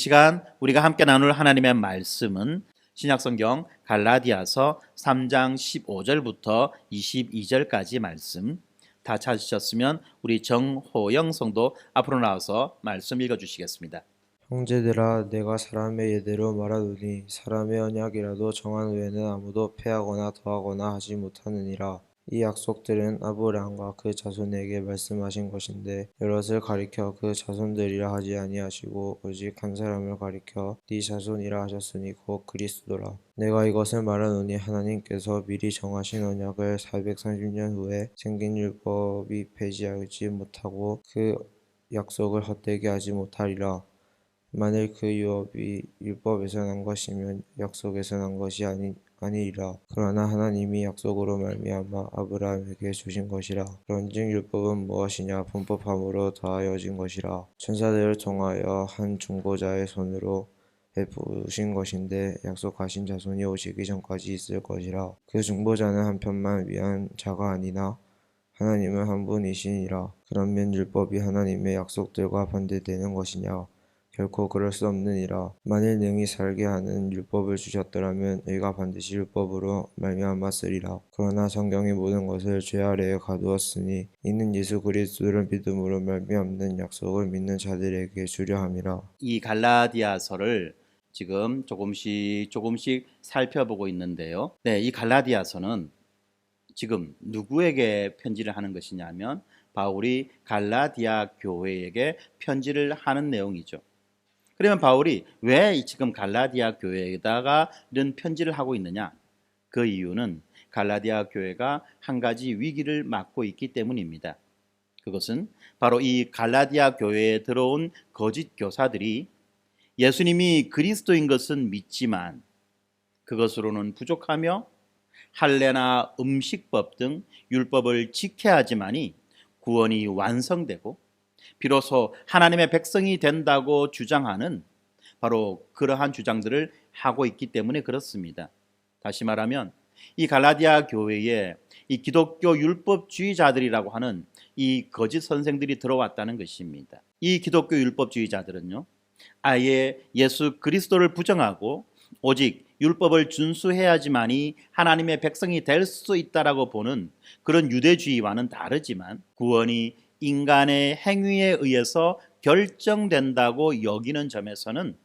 시간 우리가 함께 나눌 하나님의 말씀은 신약성경 갈라디아서 3장 15절부터 22절까지 말씀. 다 찾으셨으면 우리 정호영 성도 앞으로 나와서 말씀 읽어주시겠습니다. 형제들아, 내가 사람의 예대로 말하노니 사람의 언약이라도 정한 후에는 아무도 패하거나 더하거나 하지 못하느니라. 이 약속들은 아브라함과 그 자손에게 말씀하신 것인데 여럿을 가리켜 그 자손들이라 하지 아니하시고 오직 한 사람을 가리켜 네 자손이라 하셨으니 곧 그리스도라. 내가 이것을 말하노니 하나님께서 미리 정하신 언약을 430년 후에 생긴 율법이 폐지하지 못하고 그 약속을 헛되게 하지 못하리라. 만일 그 유업이 율법에서 난 것이면 약속에서 난 것이 아니리라. 그러나 하나님이 약속으로 말미암아 아브라함에게 주신 것이라. 그런즉 율법은 무엇이냐? 분법함으로 더하여진 것이라. 천사들을 통하여 한 중보자의 손으로 베푸신 것인데 약속하신 자손이 오시기 전까지 있을 것이라. 그 중보자는 한 편만 위한 자가 아니나 하나님은 한 분이시니라. 그러면 율법이 하나님의 약속들과 반대되는 것이냐? 결코 그럴 수 없느니라. 만일 능히 살게 하는 율법을 주셨더라면 의가 반드시 율법으로 말미암았으리라. 그러나 성경이 모든 것을 죄 아래에 가두었으니 이는 예수 그리스도를 믿음으로 말미암는 약속을 믿는 자들에게 주려 함이라. 이 갈라디아서를 지금 조금씩 살펴보고 있는데요. 이 갈라디아서는 지금 누구에게 편지를 하는 것이냐면 바울이 갈라디아 교회에게 편지를 하는 내용이죠. 그러면 바울이 왜 지금 갈라디아 교회에다가 이런 편지를 하고 있느냐? 그 이유는 갈라디아 교회가 한 가지 위기를 맞고 있기 때문입니다. 그것은 바로 이 갈라디아 교회에 들어온 거짓 교사들이 예수님이 그리스도인 것은 믿지만 그것으로는 부족하며 할례나 음식법 등 율법을 지켜야 하지만이 구원이 완성되고 비로소 하나님의 백성이 된다고 주장하는 바로 그러한 주장들을 하고 있기 때문에 그렇습니다. 다시 말하면 이 갈라디아 교회에 이 기독교 율법주의자들이라고 하는 이 거짓 선생들이 들어왔다는 것입니다. 이 기독교 율법주의자들은요, 아예 예수 그리스도를 부정하고 오직 율법을 준수해야지만이 하나님의 백성이 될 수 있다라고 보는 그런 유대주의와는 다르지만 구원이 인간의 행위에 의해서 결정된다고 여기는 점에서는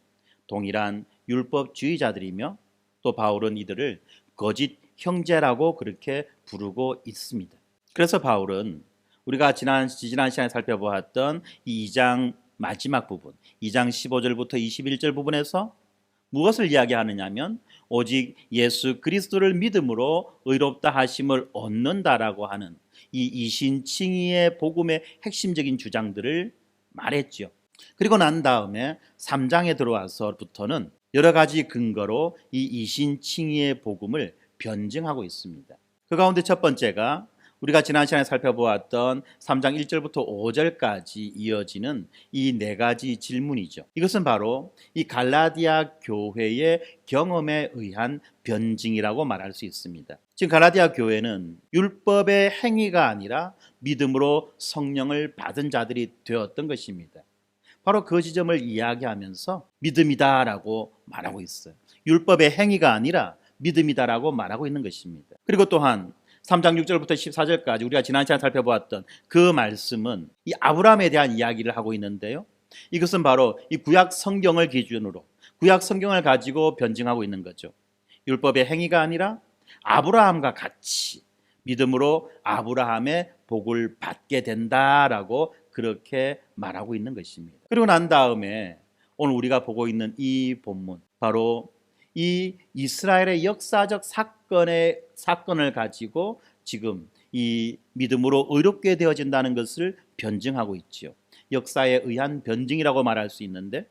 동일한 율법주의자들이며 또 바울은 이들을 거짓 형제라고 그렇게 부르고 있습니다. 그래서 바울은 우리가 지난 시간에 살펴보았던 이 2장 마지막 부분, 2장 15절부터 21절 부분에서 무엇을 이야기하느냐면 오직 예수 그리스도를 믿음으로 의롭다 하심을 얻는다라고 하는 이 이신칭의의 복음의 핵심적인 주장들을 말했죠. 그리고 난 다음에 3장에 들어와서부터는 여러 가지 근거로 이 이신칭의의 복음을 변증하고 있습니다. 그 가운데 첫 번째가 우리가 지난 시간에 살펴보았던 3장 1절부터 5절까지 이어지는 이 네 가지 질문이죠. 이것은 바로 이 갈라디아 교회의 경험에 의한 변증이라고 말할 수 있습니다. 지금 갈라디아 교회는 율법의 행위가 아니라 믿음으로 성령을 받은 자들이 되었던 것입니다. 바로 그 지점을 이야기하면서 믿음이다라고 말하고 있어요. 율법의 행위가 아니라 믿음이다라고 말하고 있는 것입니다. 그리고 또한 3장 6절부터 14절까지 우리가 지난 시간에 살펴보았던 그 말씀은 이 아브라함에 대한 이야기를 하고 있는데요. 이것은 바로 이 구약 성경을 기준으로 구약 성경을 가지고 변증하고 있는 거죠. 율법의 행위가 아니라 아브라함과 같이 믿음으로 아브라함의 복을 받게 된다라고 그렇게 말하고 있는 것입니다. 그리고 난 다음에 오늘 우리가 보고 있는 이 본문, 바로 이 이스라엘의 역사적 사건을 가지고 지금 이 믿음으로 의롭게 되어진다는 것을 변증하고 있지요. 역사에 의한 변증이라고 말할 수 있는데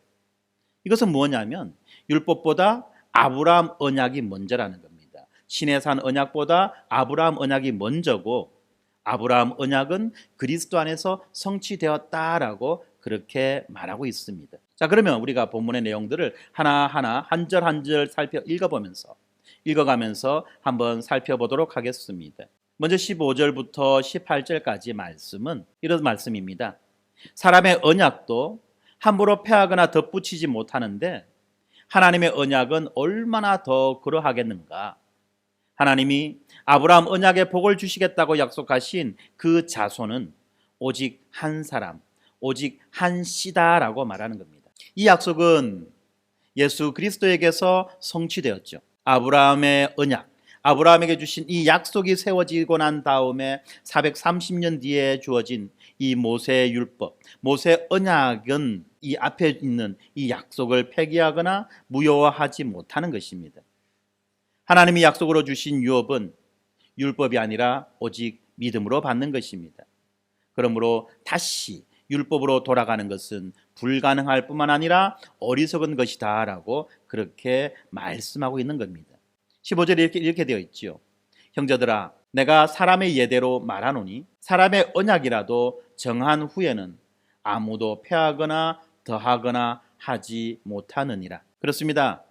이것은 뭐냐면 율법보다 아브라함 언약이 먼저라는 겁니다. 시내산 언약보다 아브라함 언약이 먼저고 아브라함 언약은 그리스도 안에서 성취되었다라고 그렇게 말하고 있습니다. 자, 그러면 우리가 본문의 내용들을 하나하나 한 절 한 절 읽어가면서 한번 살펴보도록 하겠습니다. 먼저 15절부터 18절까지 말씀은 이런 말씀입니다. 사람의 언약도 함부로 패하거나 덧붙이지 못하는데 하나님의 언약은 얼마나 더 그러하겠는가. 하나님이 아브라함 언약의 복을 주시겠다고 약속하신 그 자손은 오직 한 사람, 오직 한 씨다라고 말하는 겁니다. 이 약속은 예수 그리스도에게서 성취되었죠. 아브라함의 언약, 아브라함에게 주신 이 약속이 세워지고 난 다음에 430년 뒤에 주어진 이 모세 율법, 모세 언약은 이 앞에 있는 이 약속을 폐기하거나 무효화하지 못하는 것입니다. 하나님이 약속으로 주신 유업은 율법이 아니라 오직 믿음으로 받는 것입니다. 그러므로 다시 율법으로 돌아가는 것은 불가능할 뿐만 아니라 어리석은 것이다 라고 그렇게 말씀하고 있는 겁니다. 15절에 이렇게 되어 있죠. 형제들아, 내가 사람의 예대로 말하노니 사람의 언약이라도 정한 후에는 아무도 폐하거나 더하거나 하지 못하느니라. 그렇습니다.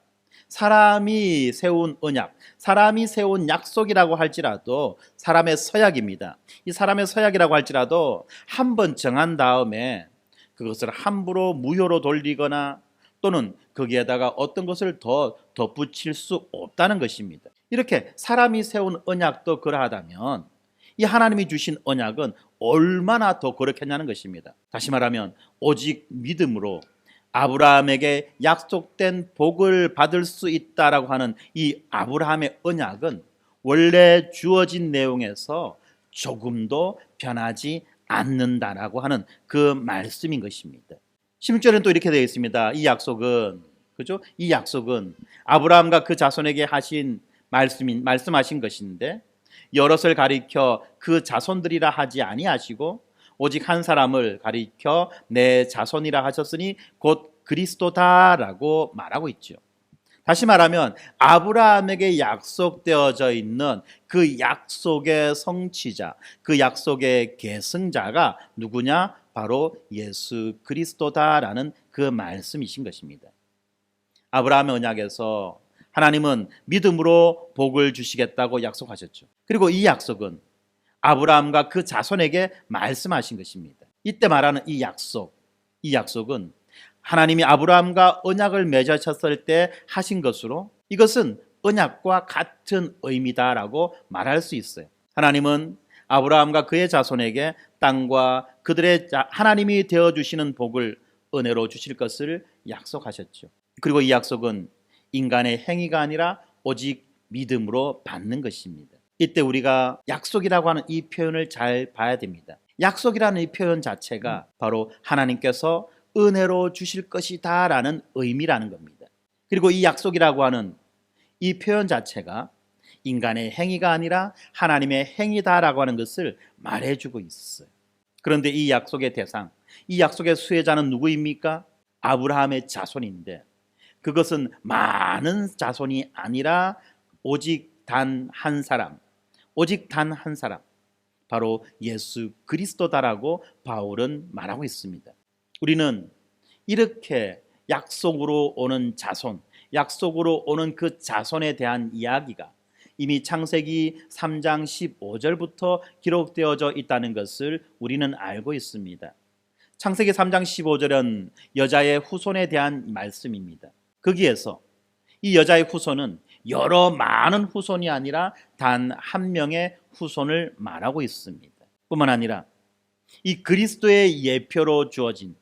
사람이 세운 언약, 사람이 세운 약속이라고 할지라도 사람의 서약입니다. 이 사람의 서약이라고 할지라도 한번 정한 다음에 그것을 함부로 무효로 돌리거나 또는 거기에다가 어떤 것을 더 덧붙일 수 없다는 것입니다. 이렇게 사람이 세운 언약도 그러하다면 이 하나님이 주신 언약은 얼마나 더 거룩했냐는 것입니다. 다시 말하면 오직 믿음으로 아브라함에게 약속된 복을 받을 수 있다라고 하는 이 아브라함의 언약은 원래 주어진 내용에서 조금도 변하지 않는다라고 하는 그 말씀인 것입니다. 16절에는 또 이렇게 되어 있습니다. 이 약속은, 그죠? 이 약속은 아브라함과 그 자손에게 하신 말씀하신 것인데 여럿을 가리켜 그 자손들이라 하지 아니하시고 오직 한 사람을 가리켜 내 자손이라 하셨으니 곧 그리스도다라고 말하고 있죠. 다시 말하면 아브라함에게 약속되어져 있는 그 약속의 성취자, 그 약속의 계승자가 누구냐? 바로 예수 그리스도다라는 그 말씀이신 것입니다. 아브라함의 언약에서 하나님은 믿음으로 복을 주시겠다고 약속하셨죠. 그리고 이 약속은 아브라함과 그 자손에게 말씀하신 것입니다. 이때 말하는 이 약속은 하나님이 아브라함과 언약을 맺으셨을 때 하신 것으로 이것은 언약과 같은 의미다라고 말할 수 있어요. 하나님은 아브라함과 그의 자손에게 땅과 그들의 하나님이 되어주시는 복을 은혜로 주실 것을 약속하셨죠. 그리고 이 약속은 인간의 행위가 아니라 오직 믿음으로 받는 것입니다. 이때 우리가 약속이라고 하는 이 표현을 잘 봐야 됩니다. 약속이라는 이 표현 자체가 바로 하나님께서 은혜로 주실 것이다 라는 의미라는 겁니다. 그리고 이 약속이라고 하는 이 표현 자체가 인간의 행위가 아니라 하나님의 행위다라고 하는 것을 말해주고 있어요. 그런데 이 약속의 대상, 이 약속의 수혜자는 누구입니까? 아브라함의 자손인데 그것은 많은 자손이 아니라 오직 단 한 사람, 오직 단 한 사람, 바로 예수 그리스도다라고 바울은 말하고 있습니다. 우리는 이렇게 약속으로 오는 자손, 약속으로 오는 그 자손에 대한 이야기가 이미 창세기 3장 15절부터 기록되어져 있다는 것을 우리는 알고 있습니다. 창세기 3장 15절은 여자의 후손에 대한 말씀입니다. 거기에서 이 여자의 후손은 여러 많은 후손이 아니라 단 한 명의 후손을 말하고 있습니다. 뿐만 아니라 이 그리스도의 예표로 주어진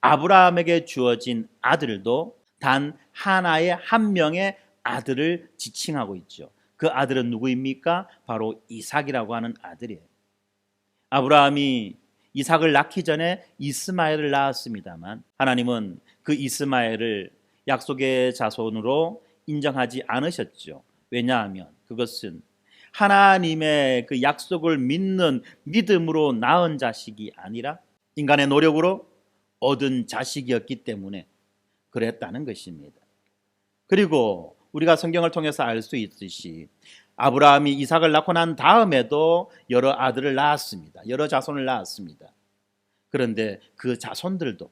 아브라함에게 주어진 아들도 단 하나의 한 명의 아들을 지칭하고 있죠. 그 아들은 누구입니까? 바로 이삭이라고 하는 아들이에요. 아브라함이 이삭을 낳기 전에 이스마엘을 낳았습니다만 하나님은 그 이스마엘을 약속의 자손으로 인정하지 않으셨죠. 왜냐하면 그것은 하나님의 그 약속을 믿는 믿음으로 낳은 자식이 아니라 인간의 노력으로 얻은 자식이었기 때문에 그랬다는 것입니다. 그리고 우리가 성경을 통해서 알 수 있듯이 아브라함이 이삭을 낳고 난 다음에도 여러 아들을 낳았습니다. 여러 자손을 낳았습니다. 그런데 그 자손들도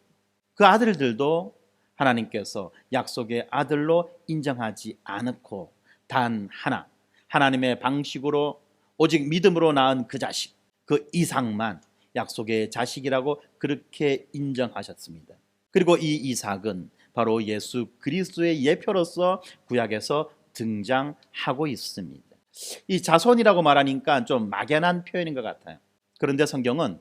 그 아들들도 하나님께서 약속의 아들로 인정하지 않고 단 하나 하나님의 방식으로 오직 믿음으로 낳은 그 자식 그 이삭만 약속의 자식이라고 그렇게 인정하셨습니다. 그리고 이 이삭은 바로 예수 그리스도의 예표로서 구약에서 등장하고 있습니다. 이 자손이라고 말하니까 좀 막연한 표현인 것 같아요. 그런데 성경은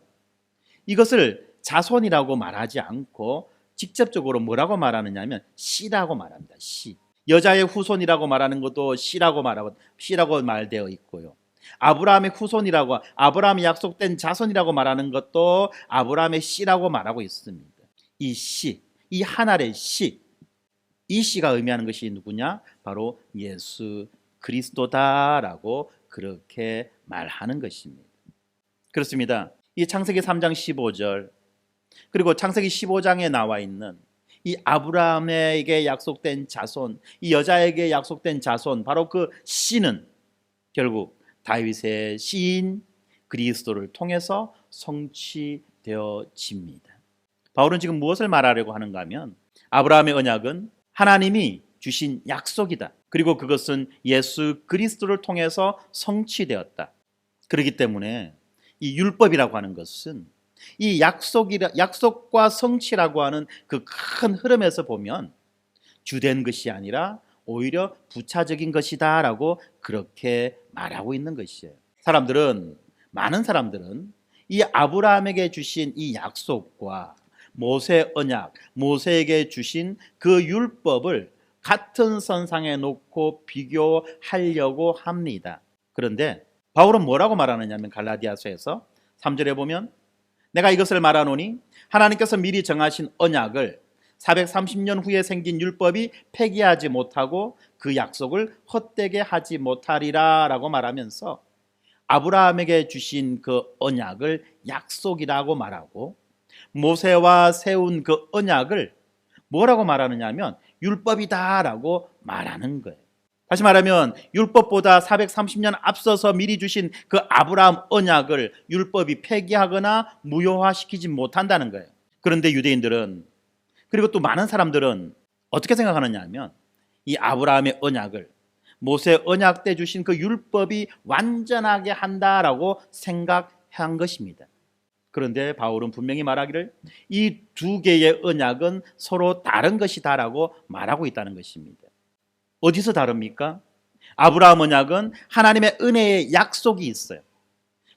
이것을 자손이라고 말하지 않고 직접적으로 뭐라고 말하느냐 하면 씨라고 말합니다. 씨. 여자의 후손이라고 말하는 것도 씨라고 말되어 있고요. 아브라함의 후손이라고, 아브라함이 약속된 자손이라고 말하는 것도 아브라함의 씨라고 말하고 있습니다. 이 씨, 이 한 알의 씨, 이 씨가 의미하는 것이 누구냐? 바로 예수 그리스도다라고 그렇게 말하는 것입니다. 그렇습니다. 이 창세기 3장 15절 그리고 창세기 15장에 나와 있는 이 아브라함에게 약속된 자손, 이 여자에게 약속된 자손, 바로 그 씨는 결국 다윗의 씨인 그리스도를 통해서 성취되어집니다. 바울은 지금 무엇을 말하려고 하는가 하면 아브라함의 언약은 하나님이 주신 약속이다. 그리고 그것은 예수 그리스도를 통해서 성취되었다. 그렇기 때문에 이 율법이라고 하는 것은 이 약속과 성취라고 하는 그 큰 흐름에서 보면 주된 것이 아니라 오히려 부차적인 것이다라고 그렇게 말하고 있는 것이에요. 많은 사람들은 이 아브라함에게 주신 이 약속과 모세 언약, 모세에게 주신 그 율법을 같은 선상에 놓고 비교하려고 합니다. 그런데 바울은 뭐라고 말하느냐면 갈라디아서에서 3절에 보면 내가 이것을 말하노니 하나님께서 미리 정하신 언약을 430년 후에 생긴 율법이 폐기하지 못하고 그 약속을 헛되게 하지 못하리라 라고 말하면서 아브라함에게 주신 그 언약을 약속이라고 말하고 모세와 세운 그 언약을 뭐라고 말하느냐 하면 율법이다라고 말하는 거예요. 다시 말하면 율법보다 430년 앞서서 미리 주신 그 아브라함 언약을 율법이 폐기하거나 무효화시키지 못한다는 거예요. 그런데 유대인들은, 그리고 또 많은 사람들은 어떻게 생각하느냐 하면 이 아브라함의 언약을 모세 언약 때 주신 그 율법이 완전하게 한다라고 생각한 것입니다. 그런데 바울은 분명히 말하기를 이 두 개의 언약은 서로 다른 것이다라고 말하고 있다는 것입니다. 어디서 다릅니까? 아브라함 언약은 하나님의 은혜의 약속이 있어요.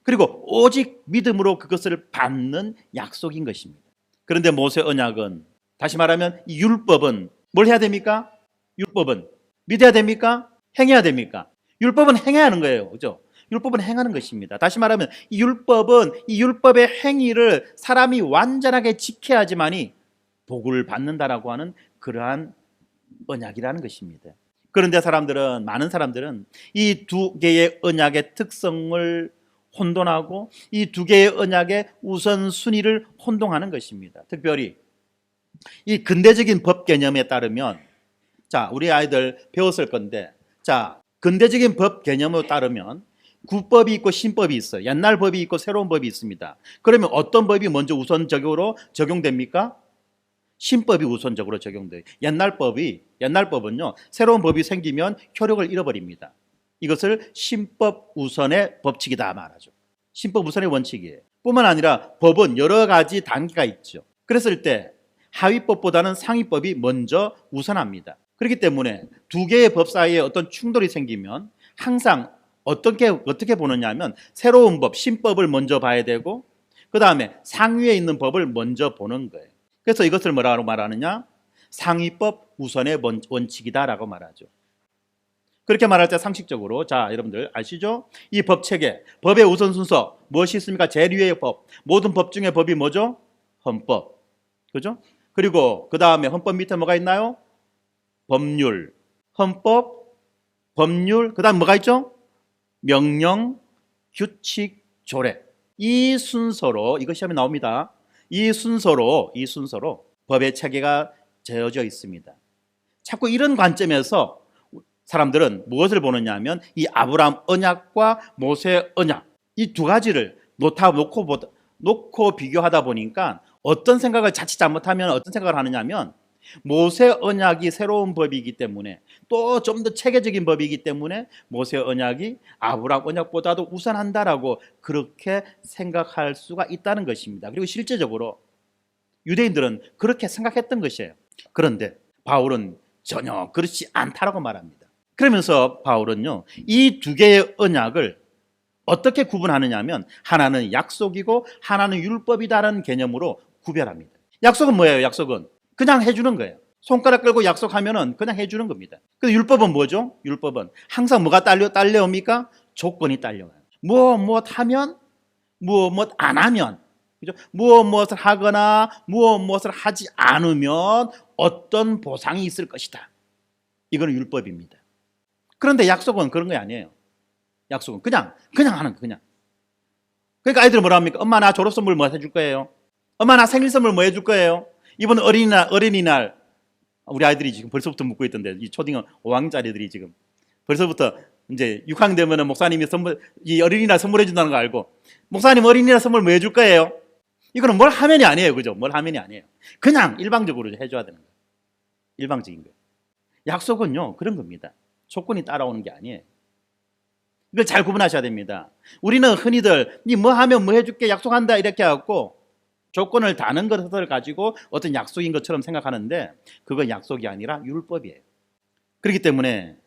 그리고 오직 믿음으로 그것을 받는 약속인 것입니다. 그런데 모세 언약은, 다시 말하면 이 율법은 뭘 해야 됩니까? 율법은 믿어야 됩니까? 행해야 됩니까? 율법은 행해야 하는 거예요. 그죠? 율법은 행하는 것입니다. 다시 말하면 이 율법은 이 율법의 행위를 사람이 완전하게 지켜야지만이 복을 받는다라고 하는 그러한 언약이라는 것입니다. 그런데 많은 사람들은 이 두 개의 언약의 특성을 혼돈하고 이 두 개의 언약의 우선순위를 혼동하는 것입니다. 특별히 이 근대적인 법 개념에 따르면, 우리 아이들 배웠을 건데, 근대적인 법 개념으로 따르면 구법이 있고 신법이 있어요. 옛날 법이 있고 새로운 법이 있습니다. 그러면 어떤 법이 먼저 우선적으로 적용됩니까? 신법이 우선적으로 적용돼요. 옛날 법은요, 새로운 법이 생기면 효력을 잃어버립니다. 이것을 신법 우선의 법칙이다 말하죠. 신법 우선의 원칙이에요. 뿐만 아니라 법은 여러 가지 단계가 있죠. 그랬을 때 하위법보다는 상위법이 먼저 우선합니다. 그렇기 때문에 두 개의 법 사이에 어떤 충돌이 생기면 항상 어떻게 보느냐 하면 새로운 법, 신법을 먼저 봐야 되고 그 다음에 상위에 있는 법을 먼저 보는 거예요. 그래서 이것을 뭐라고 말하느냐? 상위법 우선의 원칙이다라고 말하죠. 그렇게 말할 때 상식적으로, 여러분들 아시죠? 이 법체계, 법의 우선 순서 무엇이 있습니까? 제일 위의 법, 모든 법 중에 법이 뭐죠? 헌법, 그죠? 그리고 그 다음에 헌법 밑에 뭐가 있나요? 법률, 헌법, 법률, 그 다음 뭐가 있죠? 명령, 규칙, 조례. 이 순서로, 이거 시험에 나옵니다. 이 순서로 법의 체계가 되어져 있습니다. 자꾸 이런 관점에서 사람들은 무엇을 보느냐 하면 이 아브라함 언약과 모세 언약, 이 두 가지를 놓고 비교하다 보니까 어떤 생각을 자칫 잘못하면 어떤 생각을 하느냐 하면 모세 언약이 새로운 법이기 때문에 또 좀 더 체계적인 법이기 때문에 모세 언약이 아브라함 언약보다도 우선한다라고 그렇게 생각할 수가 있다는 것입니다. 그리고 실제적으로 유대인들은 그렇게 생각했던 것이에요. 그런데 바울은 전혀 그렇지 않다라고 말합니다. 그러면서 바울은요, 이 두 개의 언약을 어떻게 구분하느냐 하면 하나는 약속이고 하나는 율법이다라는 개념으로 구별합니다. 약속은 뭐예요? 약속은 그냥 해주는 거예요. 손가락 끌고 약속하면은 그냥 해주는 겁니다. 근데 율법은 뭐죠? 율법은 항상 뭐가 딸려옵니까? 조건이 딸려와요. 무엇하면, 무엇 안 하면, 그죠? 무엇을 하거나 무엇을 하지 않으면 어떤 보상이 있을 것이다. 이거는 율법입니다. 그런데 약속은 그런 게 아니에요. 약속은 그냥 하는 거, 그냥. 그러니까 아이들은 뭐라 합니까? 엄마 나 졸업 선물 뭐 해줄 거예요? 엄마 나 생일 선물 뭐 해줄 거예요? 이번 어린이날 우리 아이들이 지금 벌써부터 묻고 있던데, 이 초딩 5학년짜리들이 지금 벌써부터 이제 6학년 되면은 목사님이 이 어린이날 선물해 준다는 거 알고, 목사님 어린이날 선물 뭐 해줄 거예요? 이거는 뭘 하면이 아니에요. 그죠? 뭘 하면이 아니에요. 그냥 일방적으로 해줘야 되는 거예요. 일방적인 거예요. 약속은요, 그런 겁니다. 조건이 따라오는 게 아니에요. 이걸 잘 구분하셔야 됩니다. 우리는 흔히들 니 뭐 하면 뭐 해줄게 약속한다 이렇게 하고 조건을 다는 것을 가지고 어떤 약속인 것처럼 생각하는데 그건 약속이 아니라 율법이에요. 그렇기 때문에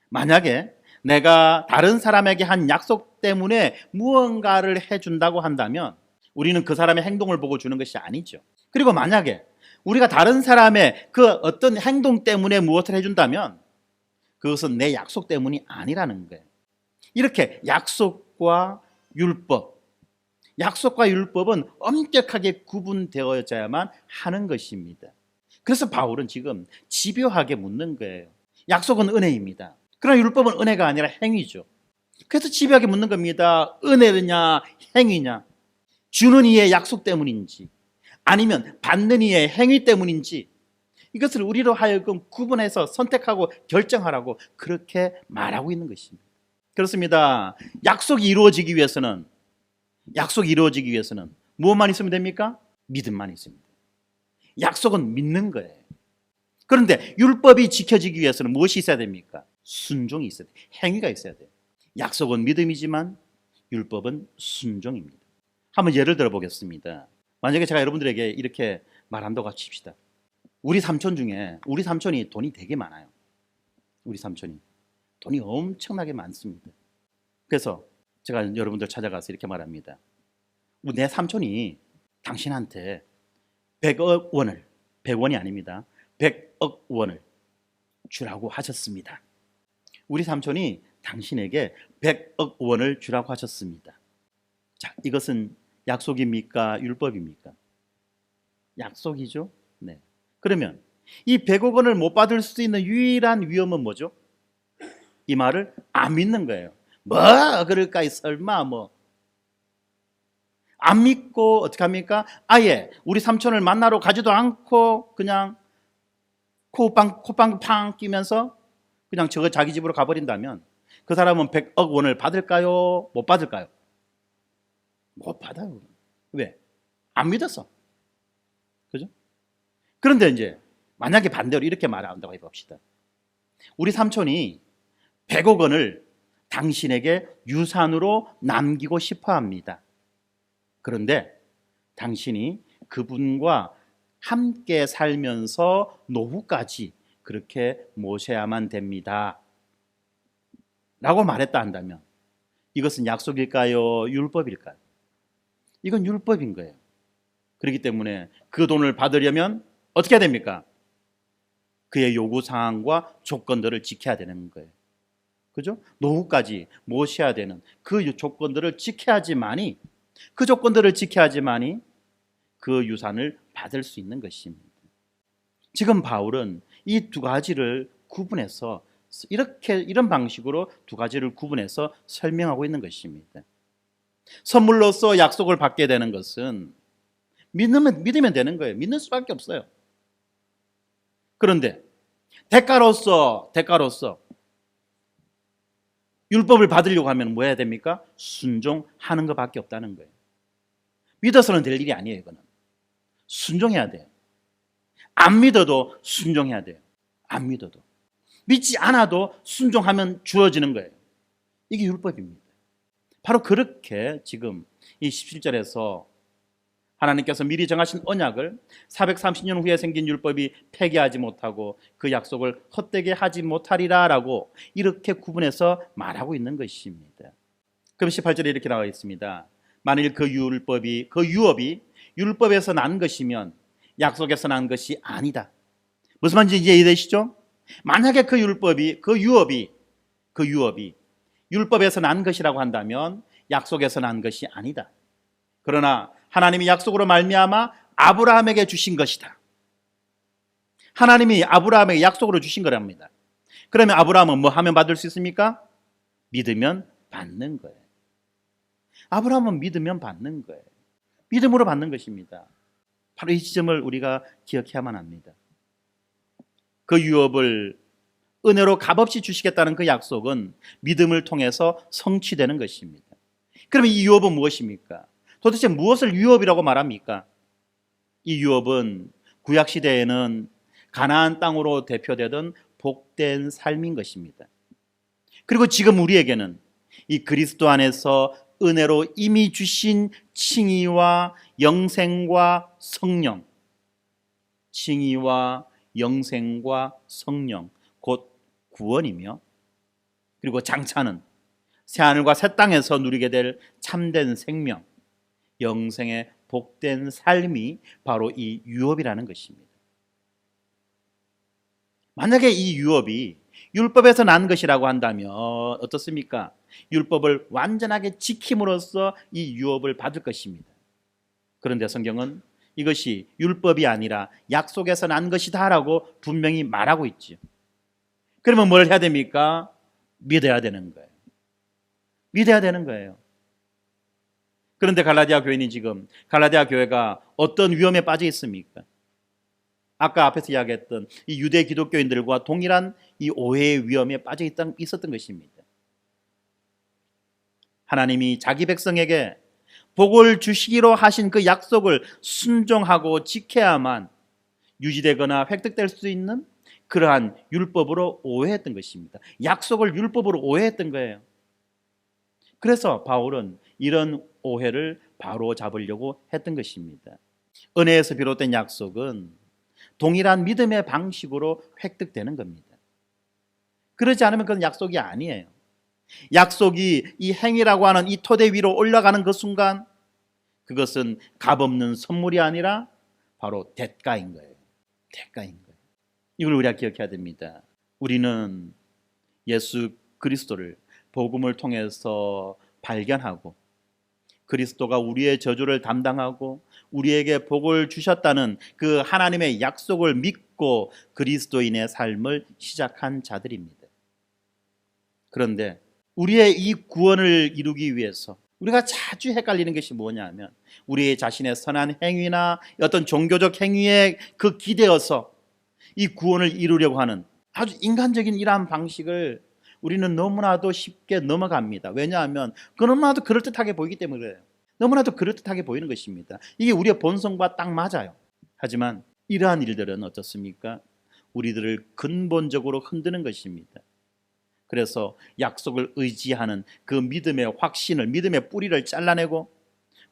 만약에 내가 다른 사람에게 한 약속 때문에 무언가를 해준다고 한다면 우리는 그 사람의 행동을 보고 주는 것이 아니죠. 그리고 만약에 우리가 다른 사람의 그 어떤 행동 때문에 무엇을 해준다면 그것은 내 약속 때문이 아니라는 거예요. 이렇게 약속과 율법은 엄격하게 구분되어져야만 하는 것입니다. 그래서 바울은 지금 집요하게 묻는 거예요. 약속은 은혜입니다. 그러나 율법은 은혜가 아니라 행위죠. 그래서 집요하게 묻는 겁니다. 은혜냐 행위냐, 주는 이의 약속 때문인지 아니면 받는 이의 행위 때문인지, 이것을 우리로 하여금 구분해서 선택하고 결정하라고 그렇게 말하고 있는 것입니다. 그렇습니다. 약속이 이루어지기 위해서는 무엇만 있으면 됩니까? 믿음만 있습니다. 약속은 믿는 거예요. 그런데 율법이 지켜지기 위해서는 무엇이 있어야 됩니까? 순종이 있어야 돼요. 행위가 있어야 돼요. 약속은 믿음이지만 율법은 순종입니다. 한번 예를 들어 보겠습니다. 만약에 제가 여러분들에게 이렇게 말한다고 칩시다. 우리 삼촌이 돈이 되게 많아요. 우리 삼촌이 돈이 엄청나게 많습니다. 그래서 제가 여러분들 찾아가서 이렇게 말합니다. 내 삼촌이 당신한테 100억 원을, 100원이 아닙니다. 100억 원을 주라고 하셨습니다. 우리 삼촌이 당신에게 100억 원을 주라고 하셨습니다. 자, 이것은 약속입니까? 율법입니까? 약속이죠. 네. 그러면 이 100억 원을 못 받을 수 있는 유일한 위험은 뭐죠? 이 말을 안 믿는 거예요. 뭐 그럴까? 설마 뭐. 안 믿고 어떻게 합니까? 아예 우리 삼촌을 만나러 가지도 않고 그냥 코빵 팡 끼면서 그냥 저거 자기 집으로 가버린다면 그 사람은 100억 원을 받을까요? 못 받을까요? 못 받아요. 왜? 안 믿었어. 그죠? 그런데 이제 만약에 반대로 이렇게 말한다고 해봅시다. 우리 삼촌이 100억 원을 당신에게 유산으로 남기고 싶어 합니다. 그런데 당신이 그분과 함께 살면서 노후까지 그렇게 모셔야만 됩니다. 라고 말했다 한다면 이것은 약속일까요? 율법일까요? 이건 율법인 거예요. 그렇기 때문에 그 돈을 받으려면 어떻게 해야 됩니까? 그의 요구사항과 조건들을 지켜야 되는 거예요. 그죠? 노후까지 모셔야 되는 그 조건들을 지켜야지만이 그 유산을 받을 수 있는 것입니다. 지금 바울은 이 두 가지를 구분해서 이런 방식으로 두 가지를 구분해서 설명하고 있는 것입니다. 선물로서 약속을 받게 되는 것은 믿으면 되는 거예요. 믿는 수밖에 없어요. 그런데 대가로서 율법을 받으려고 하면 뭐 해야 됩니까? 순종하는 것밖에 없다는 거예요. 믿어서는 될 일이 아니에요. 이거는 순종해야 돼요. 안 믿어도 순종해야 돼요. 안 믿어도. 믿지 않아도 순종하면 주어지는 거예요. 이게 율법입니다. 바로 그렇게 지금 이 17절에서 하나님께서 미리 정하신 언약을 430년 후에 생긴 율법이 폐기하지 못하고 그 약속을 헛되게 하지 못하리라라고 이렇게 구분해서 말하고 있는 것입니다. 그럼 18절에 이렇게 나와 있습니다. 만일 그 유업이 율법에서 난 것이면 약속에서 난 것이 아니다. 무슨 말인지 이해되시죠? 만약에 그 유업이 율법에서 난 것이라고 한다면 약속에서 난 것이 아니다. 그러나 하나님이 약속으로 말미암아 아브라함에게 주신 것이다. 하나님이 아브라함에게 약속으로 주신 거랍니다. 그러면 아브라함은 뭐 하면 받을 수 있습니까? 믿으면 받는 거예요. 아브라함은 믿으면 받는 거예요. 믿음으로 받는 것입니다. 바로 이 지점을 우리가 기억해야만 합니다. 그 유업을 은혜로 값없이 주시겠다는 그 약속은 믿음을 통해서 성취되는 것입니다. 그러면 이 유업은 무엇입니까? 도대체 무엇을 유업이라고 말합니까? 이 유업은 구약시대에는 가나안 땅으로 대표되던 복된 삶인 것입니다. 그리고 지금 우리에게는 이 그리스도 안에서 은혜로 이미 주신 칭의와 영생과 성령, 칭의와 영생과 성령, 곧 구원이며, 그리고 장차는 새하늘과 새 땅에서 누리게 될 참된 생명, 영생의 복된 삶이 바로 이 유업이라는 것입니다. 만약에 이 유업이 율법에서 난 것이라고 한다면 어떻습니까? 율법을 완전하게 지킴으로써 이 유업을 받을 것입니다. 그런데 성경은 이것이 율법이 아니라 약속에서 난 것이다 라고 분명히 말하고 있죠. 그러면 뭘 해야 됩니까? 믿어야 되는 거예요. 믿어야 되는 거예요. 그런데 갈라디아 교회는 지금 갈라디아 교회가 어떤 위험에 빠져 있습니까? 아까 앞에서 이야기했던 이 유대 기독교인들과 동일한 이 오해의 위험에 빠져 있었던 것입니다. 하나님이 자기 백성에게 복을 주시기로 하신 그 약속을 순종하고 지켜야만 유지되거나 획득될 수 있는 그러한 율법으로 오해했던 것입니다. 약속을 율법으로 오해했던 거예요. 그래서 바울은 이런 오해를 바로 잡으려고 했던 것입니다. 은혜에서 비롯된 약속은 동일한 믿음의 방식으로 획득되는 겁니다. 그러지 않으면 그건 약속이 아니에요. 약속이 이 행위라고 하는 이 토대 위로 올라가는 그 순간 그것은 값없는 선물이 아니라 바로 대가인 거예요. 대가인 거예요. 이걸 우리가 기억해야 됩니다. 우리는 예수 그리스도를 복음을 통해서 발견하고 그리스도가 우리의 저주를 담당하고 우리에게 복을 주셨다는 그 하나님의 약속을 믿고 그리스도인의 삶을 시작한 자들입니다. 그런데 우리의 이 구원을 이루기 위해서 우리가 자주 헷갈리는 것이 뭐냐면 우리의 자신의 선한 행위나 어떤 종교적 행위에 그 기대어서 이 구원을 이루려고 하는 아주 인간적인 이러한 방식을 우리는 너무나도 쉽게 넘어갑니다. 왜냐하면 너무나도 그럴듯하게 보이기 때문에 그래요. 너무나도 그럴듯하게 보이는 것입니다. 이게 우리의 본성과 딱 맞아요. 하지만 이러한 일들은 어떻습니까? 우리들을 근본적으로 흔드는 것입니다. 그래서 약속을 의지하는 그 믿음의 확신을, 믿음의 뿌리를 잘라내고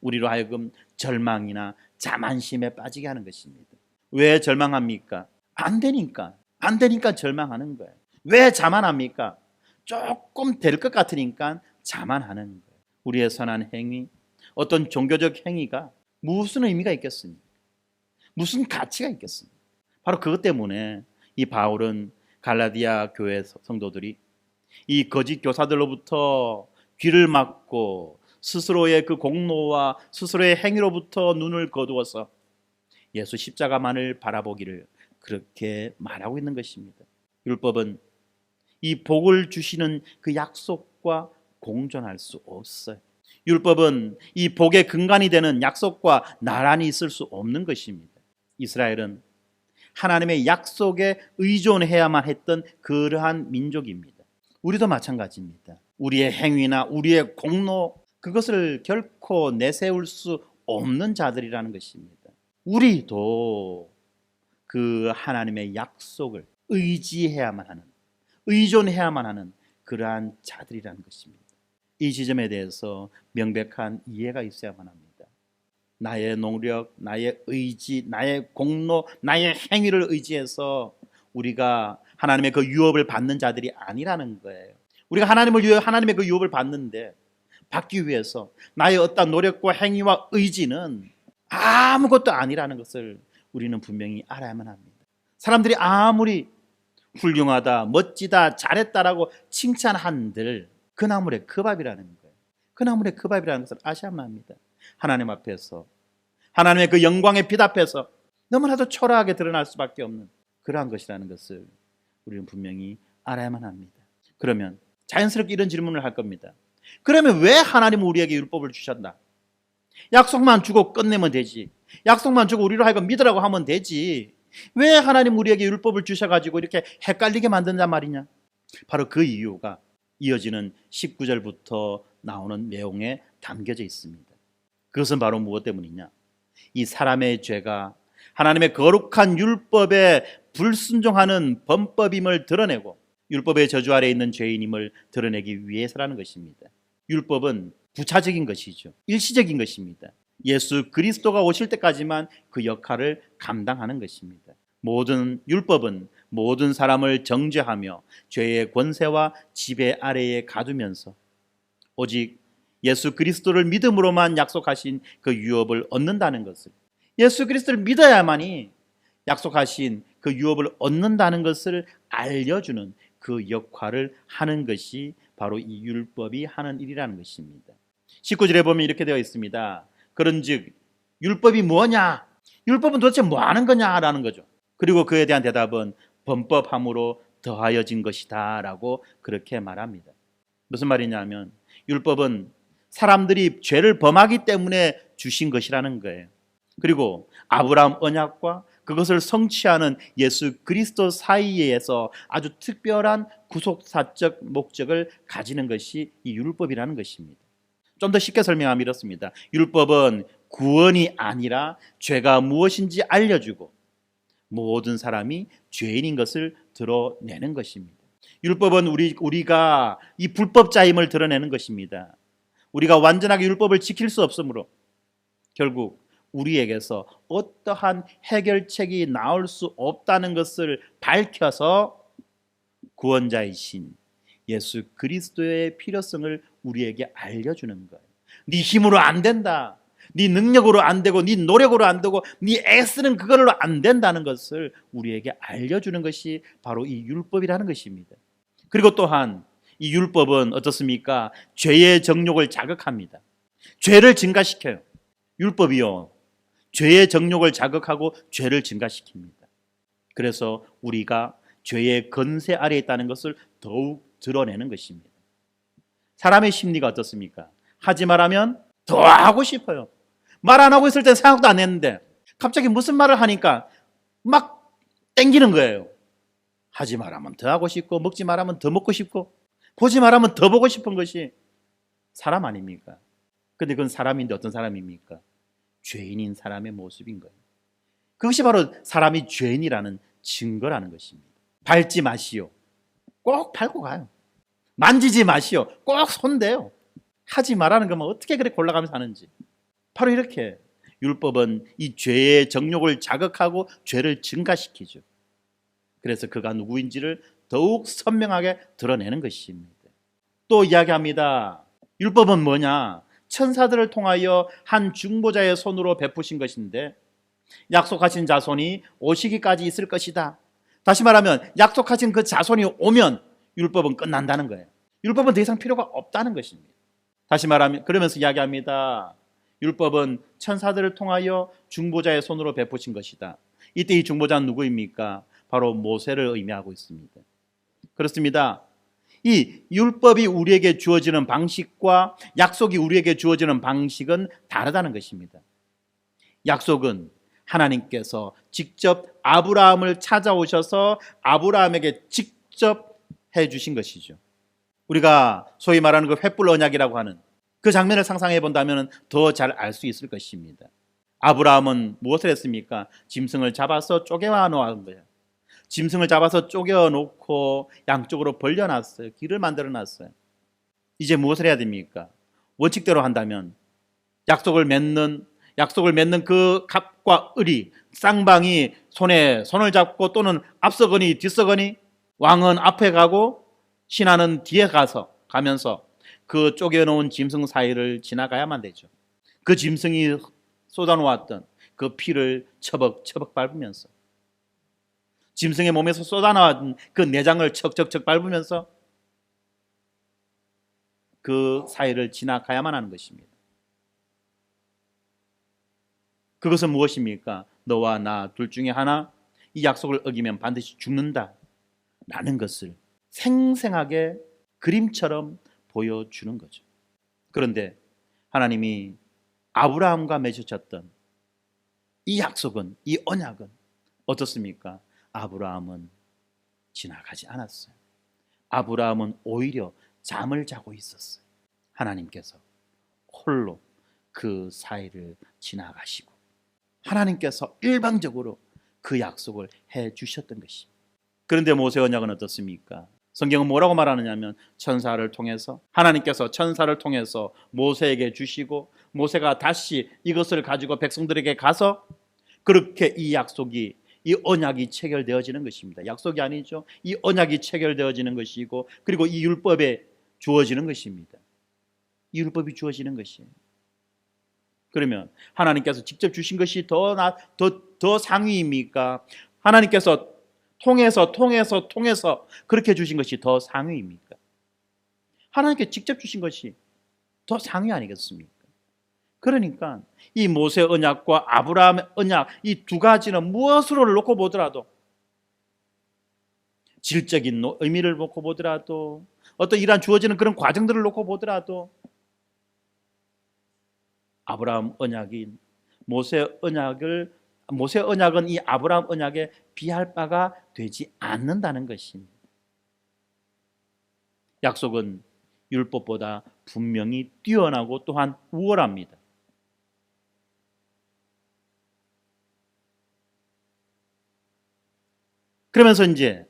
우리로 하여금 절망이나 자만심에 빠지게 하는 것입니다. 왜 절망합니까? 안 되니까 절망하는 거예요. 왜 자만합니까? 조금 될 것 같으니까 자만하는 거예요. 우리의 선한 행위, 어떤 종교적 행위가 무슨 의미가 있겠습니까? 무슨 가치가 있겠습니까? 바로 그것 때문에 이 바울은 갈라디아 교회 성도들이 이 거짓 교사들로부터 귀를 막고 스스로의 그 공로와 스스로의 행위로부터 눈을 거두어서 예수 십자가만을 바라보기를 그렇게 말하고 있는 것입니다. 율법은 이 복을 주시는 그 약속과 공존할 수 없어요. 율법은 이 복의 근간이 되는 약속과 나란히 있을 수 없는 것입니다. 이스라엘은 하나님의 약속에 의존해야만 했던 그러한 민족입니다. 우리도 마찬가지입니다. 우리의 행위나 우리의 공로 그것을 결코 내세울 수 없는 자들이라는 것입니다. 우리도 그 하나님의 약속을 의지해야만 하는, 의존해야만 하는 그러한 자들이라는 것입니다. 이 지점에 대해서 명백한 이해가 있어야만 합니다. 나의 노력, 나의 의지, 나의 공로, 나의 행위를 의지해서 우리가 하나님의 그 유업을 받는 자들이 아니라는 거예요. 우리가 하나님의 그 유업을 받기 위해서 나의 어떤 노력과 행위와 의지는 아무것도 아니라는 것을 우리는 분명히 알아야만 합니다. 사람들이 아무리 훌륭하다, 멋지다, 잘했다라고 칭찬한들 그 나물의 그 밥이라는 거예요. 그 나물의 그 밥이라는 것을 아셔야만 합니다. 하나님 앞에서, 하나님의 그 영광의 빛 앞에서 너무나도 초라하게 드러날 수밖에 없는 그러한 것이라는 것을 우리는 분명히 알아야만 합니다. 그러면 자연스럽게 이런 질문을 할 겁니다. 그러면 왜 하나님은 우리에게 율법을 주셨나? 약속만 주고 끝내면 되지. 약속만 주고 우리로 하여금 믿으라고 하면 되지. 왜 하나님 우리에게 율법을 주셔가지고 이렇게 헷갈리게 만든단 말이냐? 바로 그 이유가 이어지는 19절부터 나오는 내용에 담겨져 있습니다. 그것은 바로 무엇 때문이냐? 이 사람의 죄가 하나님의 거룩한 율법에 불순종하는 범법임을 드러내고 율법의 저주 아래 있는 죄인임을 드러내기 위해서라는 것입니다. 율법은 부차적인 것이죠. 일시적인 것입니다. 예수 그리스도가 오실 때까지만 그 역할을 감당하는 것입니다. 모든 율법은 모든 사람을 정죄하며 죄의 권세와 지배 아래에 가두면서 오직 예수 그리스도를 믿음으로만 약속하신 그 유업을 얻는다는 것을, 예수 그리스도를 믿어야만이 약속하신 그 유업을 얻는다는 것을 알려주는 그 역할을 하는 것이 바로 이 율법이 하는 일이라는 것입니다. 19절에 보면 이렇게 되어 있습니다. 그런즉 율법이 뭐냐? 율법은 도대체 뭐 하는 거냐라는 거죠. 그리고 그에 대한 대답은 범법함으로 더하여진 것이다 라고 그렇게 말합니다. 무슨 말이냐면 율법은 사람들이 죄를 범하기 때문에 주신 것이라는 거예요. 그리고 아브라함 언약과 그것을 성취하는 예수 그리스도 사이에서 아주 특별한 구속사적 목적을 가지는 것이 이 율법이라는 것입니다. 좀 더 쉽게 설명하면 이렇습니다. 율법은 구원이 아니라 죄가 무엇인지 알려주고 모든 사람이 죄인인 것을 드러내는 것입니다. 율법은 우리가 이 불법자임을 드러내는 것입니다. 우리가 완전하게 율법을 지킬 수 없으므로 결국 우리에게서 어떠한 해결책이 나올 수 없다는 것을 밝혀서 구원자이신 예수 그리스도의 필요성을 우리에게 알려주는 거예요. 네 힘으로 안 된다. 네 능력으로 안 되고 네 노력으로 안 되고 네 애쓰는 그걸로 안 된다는 것을 우리에게 알려주는 것이 바로 이 율법이라는 것입니다. 그리고 또한 이 율법은 어떻습니까? 죄의 정욕을 자극합니다. 죄를 증가시켜요. 율법이요, 죄의 정욕을 자극하고 죄를 증가시킵니다. 그래서 우리가 죄의 건세 아래에 있다는 것을 더욱 드러내는 것입니다. 사람의 심리가 어떻습니까? 하지 말하면 더 하고 싶어요. 말 안 하고 있을 땐 생각도 안 했는데 갑자기 무슨 말을 하니까 막 땡기는 거예요. 하지 말하면 더 하고 싶고, 먹지 말하면 더 먹고 싶고, 보지 말하면 더 보고 싶은 것이 사람 아닙니까? 근데 그건 사람인데 어떤 사람입니까? 죄인인 사람의 모습인 거예요. 그것이 바로 사람이 죄인이라는 증거라는 것입니다. 밟지 마시오. 꼭 밟고 가요. 만지지 마시오. 꼭 손대요. 하지 말라는 것만 어떻게 그렇게 골라가면서 하는지. 바로 이렇게 율법은 이 죄의 정욕을 자극하고 죄를 증가시키죠. 그래서 그가 누구인지를 더욱 선명하게 드러내는 것입니다. 또 이야기합니다. 율법은 뭐냐? 천사들을 통하여 한 중보자의 손으로 베푸신 것인데 약속하신 자손이 오시기까지 있을 것이다. 다시 말하면 약속하신 그 자손이 오면 율법은 끝난다는 거예요. 율법은 더 이상 필요가 없다는 것입니다. 다시 말하면 그러면서 이야기합니다. 율법은 천사들을 통하여 중보자의 손으로 베푸신 것이다. 이때 이 중보자는 누구입니까? 바로 모세를 의미하고 있습니다. 그렇습니다. 이 율법이 우리에게 주어지는 방식과 약속이 우리에게 주어지는 방식은 다르다는 것입니다. 약속은 하나님께서 직접 아브라함을 찾아오셔서 아브라함에게 직접 해주신 것이죠. 우리가 소위 말하는 그 횃불 언약이라고 하는 그 장면을 상상해 본다면 더 잘 알 수 있을 것입니다. 아브라함은 무엇을 했습니까? 짐승을 잡아서 쪼개와 놓은 거예요. 짐승을 잡아서 쪼개놓고 양쪽으로 벌려놨어요. 길을 만들어놨어요. 이제 무엇을 해야 됩니까? 원칙대로 한다면 약속을 맺는 약속을 맺는 그 갑과 을이 쌍방이 손에 손을 잡고 또는 앞서거니 뒤서거니 왕은 앞에 가고 신하는 뒤에 가면서 그 쪼개놓은 짐승 사이를 지나가야만 되죠. 그 짐승이 쏟아놓았던 그 피를 처벅처벅 밟으면서 짐승의 몸에서 쏟아나온 그 내장을 척척척 밟으면서 그 사이를 지나가야만 하는 것입니다. 그것은 무엇입니까? 너와 나 둘 중에 하나 이 약속을 어기면 반드시 죽는다 라는 것을 생생하게 그림처럼 보여주는 거죠. 그런데 하나님이 아브라함과 맺으셨던 이 약속은, 이 언약은 어떻습니까? 아브라함은 지나가지 않았어요. 아브라함은 오히려 잠을 자고 있었어요. 하나님께서 홀로 그 사이를 지나가시고 하나님께서 일방적으로 그 약속을 해 주셨던 것입니다. 그런데 모세 언약은 어떻습니까? 성경은 뭐라고 말하느냐면 천사를 통해서 하나님께서 천사를 통해서 모세에게 주시고 모세가 다시 이것을 가지고 백성들에게 가서 그렇게 이 약속이 이 언약이 체결되어지는 것입니다. 약속이 아니죠. 이 언약이 체결되어지는 것이고 그리고 이 율법에 주어지는 것입니다. 이 율법이 주어지는 것이에요. 그러면 하나님께서 직접 주신 것이 더 상위입니까? 하나님께서 통해서 그렇게 주신 것이 더 상위입니까? 하나님께 직접 주신 것이 더 상위 아니겠습니까? 그러니까 이 모세 언약과 아브라함의 언약 이 두 가지는 무엇으로 놓고 보더라도 질적인 의미를 놓고 보더라도 어떤 이러한 주어지는 그런 과정들을 놓고 보더라도 아브라함 언약인 모세 언약은 이 아브라함 언약에 비할 바가 되지 않는다는 것입니다. 약속은 율법보다 분명히 뛰어나고 또한 우월합니다. 그러면서 이제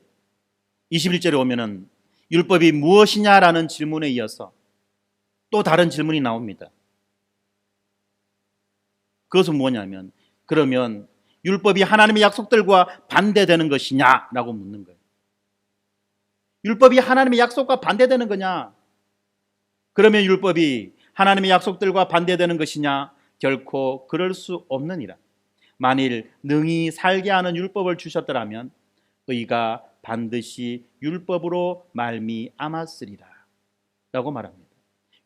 21절에 오면은 율법이 무엇이냐라는 질문에 이어서 또 다른 질문이 나옵니다. 그것은 뭐냐면 그러면 율법이 하나님의 약속들과 반대되는 것이냐라고 묻는 거예요. 율법이 하나님의 약속과 반대되는 거냐? 그러면 율법이 하나님의 약속들과 반대되는 것이냐? 결코 그럴 수 없느니라. 만일 능히 살게 하는 율법을 주셨더라면 의가 반드시 율법으로 말미암았으리라 라고 말합니다.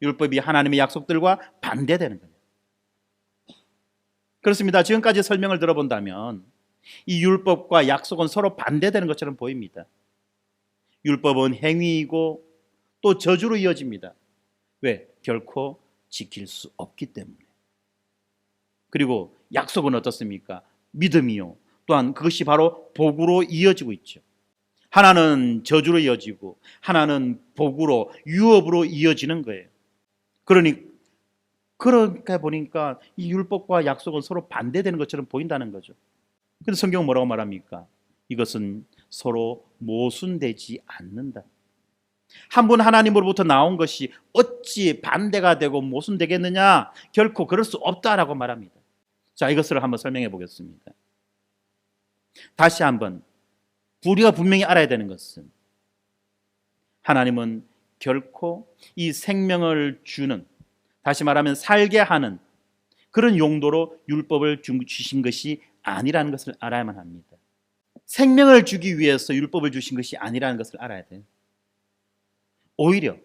율법이 하나님의 약속들과 반대되는 거예요. 그렇습니다. 지금까지 설명을 들어본다면 이 율법과 약속은 서로 반대되는 것처럼 보입니다. 율법은 행위이고 또 저주로 이어집니다. 왜? 결코 지킬 수 없기 때문에. 그리고 약속은 어떻습니까? 믿음이요. 또한 그것이 바로 복으로 이어지고 있죠. 하나는 저주로 이어지고 하나는 복으로 유업으로 이어지는 거예요. 그러니까 보니까 이 율법과 약속은 서로 반대되는 것처럼 보인다는 거죠. 그런데 성경은 뭐라고 말합니까? 이것은 서로 모순되지 않는다. 한 분 하나님으로부터 나온 것이 어찌 반대가 되고 모순되겠느냐? 결코 그럴 수 없다라고 말합니다. 자, 이것을 한번 설명해 보겠습니다. 다시 한번 우리가 분명히 알아야 되는 것은 하나님은 결코 이 생명을 주는, 다시 말하면 살게 하는 그런 용도로 율법을 주신 것이 아니라는 것을 알아야만 합니다. 생명을 주기 위해서 율법을 주신 것이 아니라는 것을 알아야 돼요. 오히려